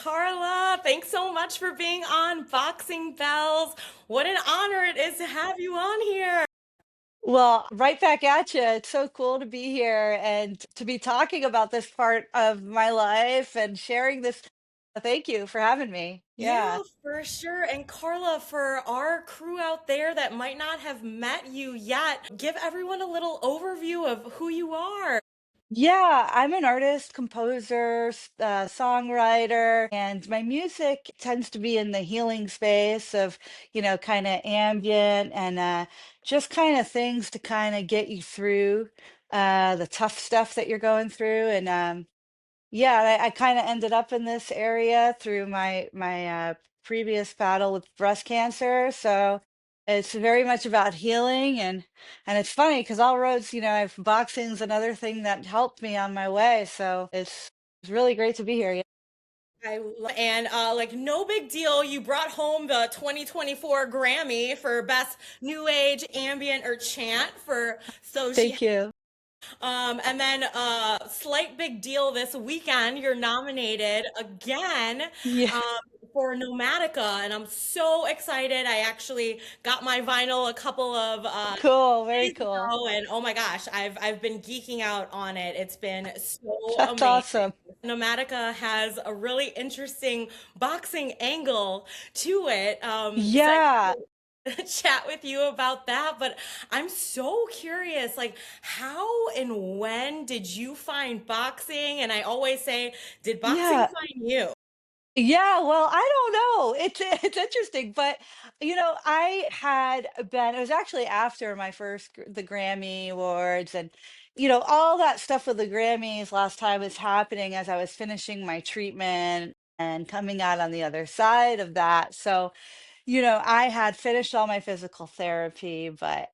Carla, thanks so much for being on Boxing Bells. What an honor it is to have you on here. Well, right back at you. It's so cool to be here and to be talking about this part of my life and sharing this. Thank you for having me. Yeah, Yeah. for sure. And Carla, for our crew out there that might not have met you yet, give everyone a little overview of who you are. Yeah, I'm an artist, composer, songwriter, and my music tends to be in the healing space of, kind of ambient and just kind of things to kind of get you through the tough stuff that you're going through. And yeah, I kind of ended up in this area through my previous battle with breast cancer. So it's very much about healing and it's funny because all roads, I've boxing's another thing that helped me on my way. So it's really great to be here. Yeah. I love and like no big deal. You brought home the 2024 Grammy for Best New Age Ambient or Chant for so she Thank you. and then slight big deal this weekend. You're nominated again Yeah. um, for Nomatica, and I'm so excited. I actually got my vinyl a couple of Cool. Very days cool. ago, and oh my gosh, I've been geeking out on it. It's been so That's amazing. awesome. Nomatica has a really interesting boxing angle to it. Excited Yeah. to chat with you about that, but I'm so curious, like how and when did you find boxing? And I always say, did boxing Yeah. find you? Yeah, well, I don't know. It's interesting, but I had been. It was actually after my first the Grammy Awards, and all that stuff with the Grammys last time was happening as I was finishing my treatment and coming out on the other side of that. So, I had finished all my physical therapy, but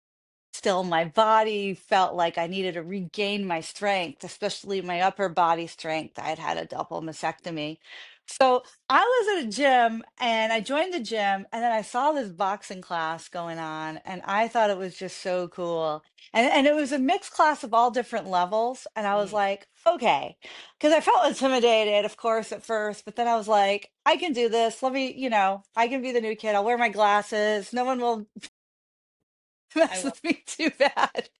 still my body felt like I needed to regain my strength, especially my upper body strength. I had had a double mastectomy. So I was at a gym and I joined the gym and then I saw this boxing class going on and I thought it was just so cool. And it was a mixed class of all different levels. And I was Mm, like, okay, because I felt intimidated, of course, at first, but then I was like, I can do this. Let me, I can be the new kid. I'll wear my glasses. No one will I mess love with me too bad.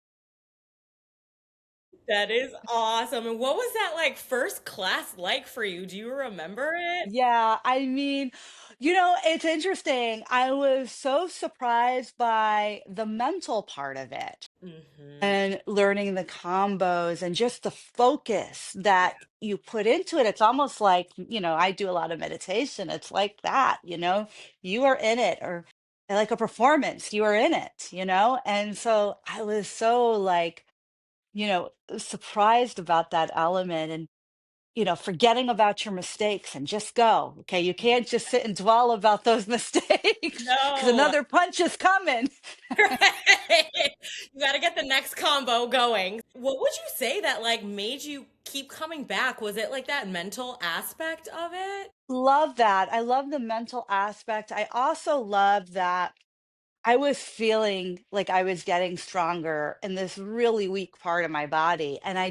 that is awesome. And what was that like first class like for you? Do you remember it? Yeah, I mean, it's interesting. I was so surprised by the mental part of it Hmm. and learning the combos and just the focus Yeah. that you put into it. It's almost like, I do a lot of meditation. It's like that, you are in it or like a performance, you are in it, And so I was so like, surprised about that element and forgetting about your mistakes and just go. Okay. You can't just sit and dwell about those mistakes because No. another punch is coming. Right. You got to get the next combo going. What would you say that like made you keep coming back? Was it like that mental aspect of it? Love that. I love the mental aspect. I also love that I was feeling like I was getting stronger in this really weak part of my body. And I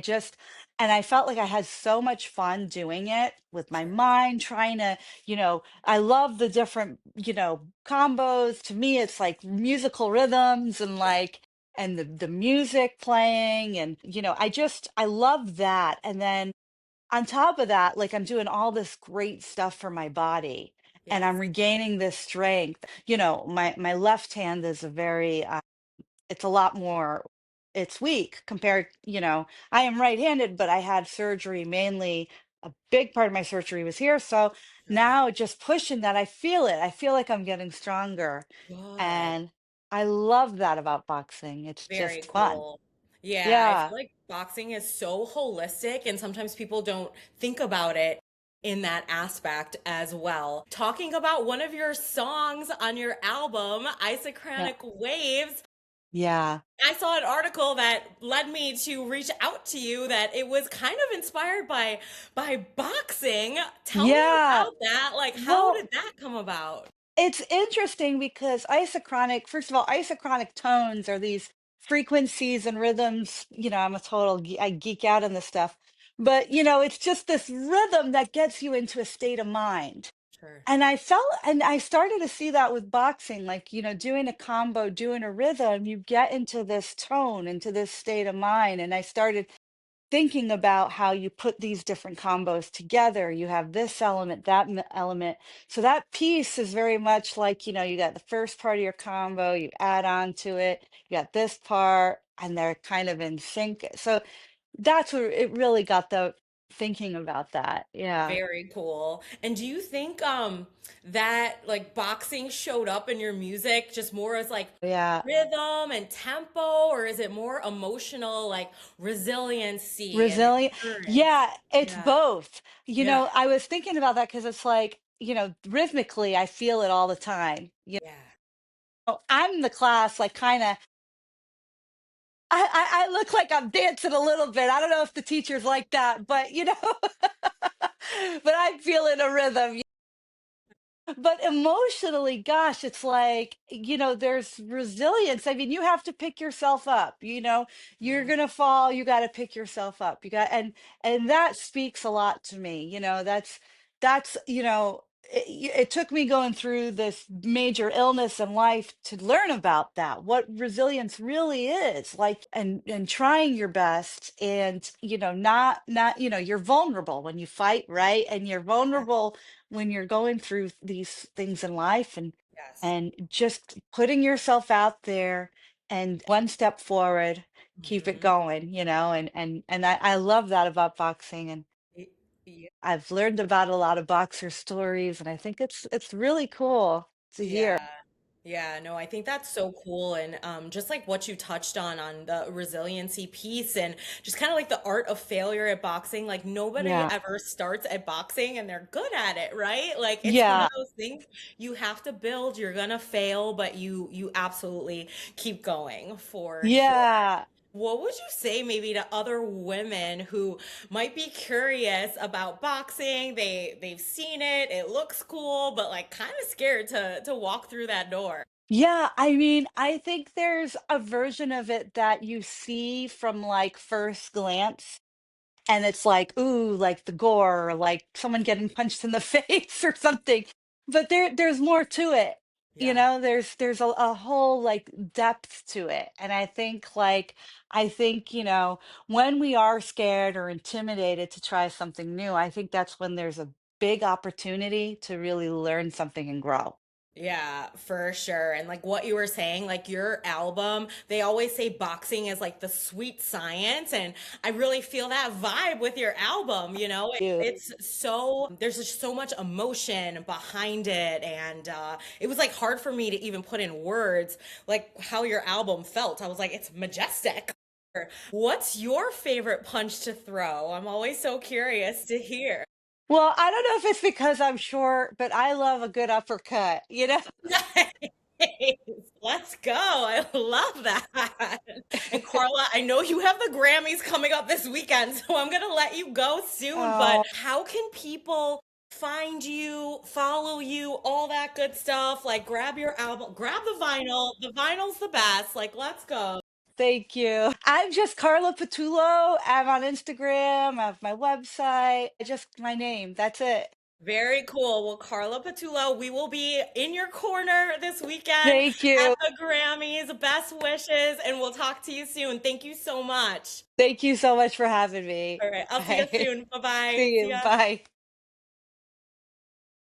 felt like I had so much fun doing it with my Sure. mind, trying to, I love the different, combos. To me, it's like musical rhythms and Yeah. and the music playing. And, I love that. And then on top of that, like I'm doing all this great stuff for my body and I'm Yes. regaining this strength. My left hand is a very it's a lot more it's weak compared, I am right-handed, but I had surgery mainly a big part of my surgery was here. So Good. now just pushing that, I feel it. I feel like I'm getting stronger. Good. And I love that about boxing. It's Very just fun. cool. Yeah, I Yeah. feel like boxing is so holistic, and sometimes people don't think about it in that aspect as well. Talking about one of your songs on your album, Yeah. Isochronic Waves, Yeah. I saw an article that led me to reach out to you that it was kind of inspired by boxing. Tell me Yeah. about that. Like, how Well, did that come about? it's interesting because isochronic, first of all, isochronic tones are these frequencies and rhythms. I'm a total, I geek out on this stuff. But, it's just this rhythm that gets you into a state of mind. Sure. And I started to see that with boxing, like, doing a combo, doing a rhythm, you get into this tone, into this state of mind. And I started thinking about how you put these different combos together. You have this element, that element. So that piece is very much like, you got the first part of your combo, you add on to it, you got this part, and they're kind of in sync. So that's where it really got the thinking about that. Yeah. Very cool. And do you think that like boxing showed up in your music just more as like Yeah. rhythm and tempo, or is it more emotional like resiliency and Resilient. endurance? Yeah, it's Yeah. both. Yeah. I was thinking about that because it's like, rhythmically, I feel it all the time. Yeah. I'm the class, like, kind of, I look like I'm dancing a little bit. I don't know if the teachers like that, but, but I'm feeling a rhythm. But emotionally, gosh, it's like, there's resilience. I mean, you have to pick yourself up, you're Mhm. going to fall, you got to pick yourself up. And that speaks a lot to me. That's, it took me going through this major illness in life to learn about that, what resilience really is like, and trying your best, and, not, you're vulnerable when you fight, right? And you're Yeah. vulnerable when you're going through these things in life, Yes. and just putting yourself out there and one step forward, keep it Hmm. going, and I love that about boxing. And Yeah. I've learned about a lot of boxer stories, and I think it's really cool to hear. Yeah. Yeah, no, I think that's so cool. And just like what you touched on the resiliency piece and just kind of like the art of failure at boxing, like nobody Yeah. ever starts at boxing and they're good at it, right? Like it's one of Yeah. those things you have to build, you're gonna fail, but you absolutely keep going for sure. Yeah. What would you say maybe to other women who might be curious about boxing? They've seen it, it looks cool, but like kind of scared to walk through that door. Yeah, I mean, I think there's a version of it that you see from like first glance, and it's like, ooh, like the gore, or like someone getting punched in the face or something. But there's more to it. Yeah. There's a whole like depth to it. And I think, when we are scared or intimidated to try something new, I think that's when there's a big opportunity to really learn something and grow. Yeah, for sure. And like what you were saying, like your album, they always say boxing is like the sweet science. And I really feel that vibe with your album, you know? You. It's so, there's just so much emotion behind it. And it was like hard for me to even put in words like how your album felt. I was like, it's majestic. What's your favorite punch to throw? I'm always so curious to hear. Well, I don't know if it's because I'm short, but I love a good uppercut. Nice. Let's go. I love that. And Carla, I know you have the Grammys coming up this weekend, so I'm going to let you go soon. But Oh, how can people find you, follow you, all that good stuff? Like, grab your album, grab the vinyl. The vinyl's the best. Like, let's go. thank you. I'm just Carla Patullo. I'm on Instagram. I have my website. Just my name. That's it. Very cool. Well, Carla Patullo, we will be in your corner this weekend Thank at you. the Grammys. Best wishes, and we'll talk to you soon. Thank you so much. Thank you so much for having me. All right. I'll see you Bye. soon. Bye bye. See See you. ya. Bye.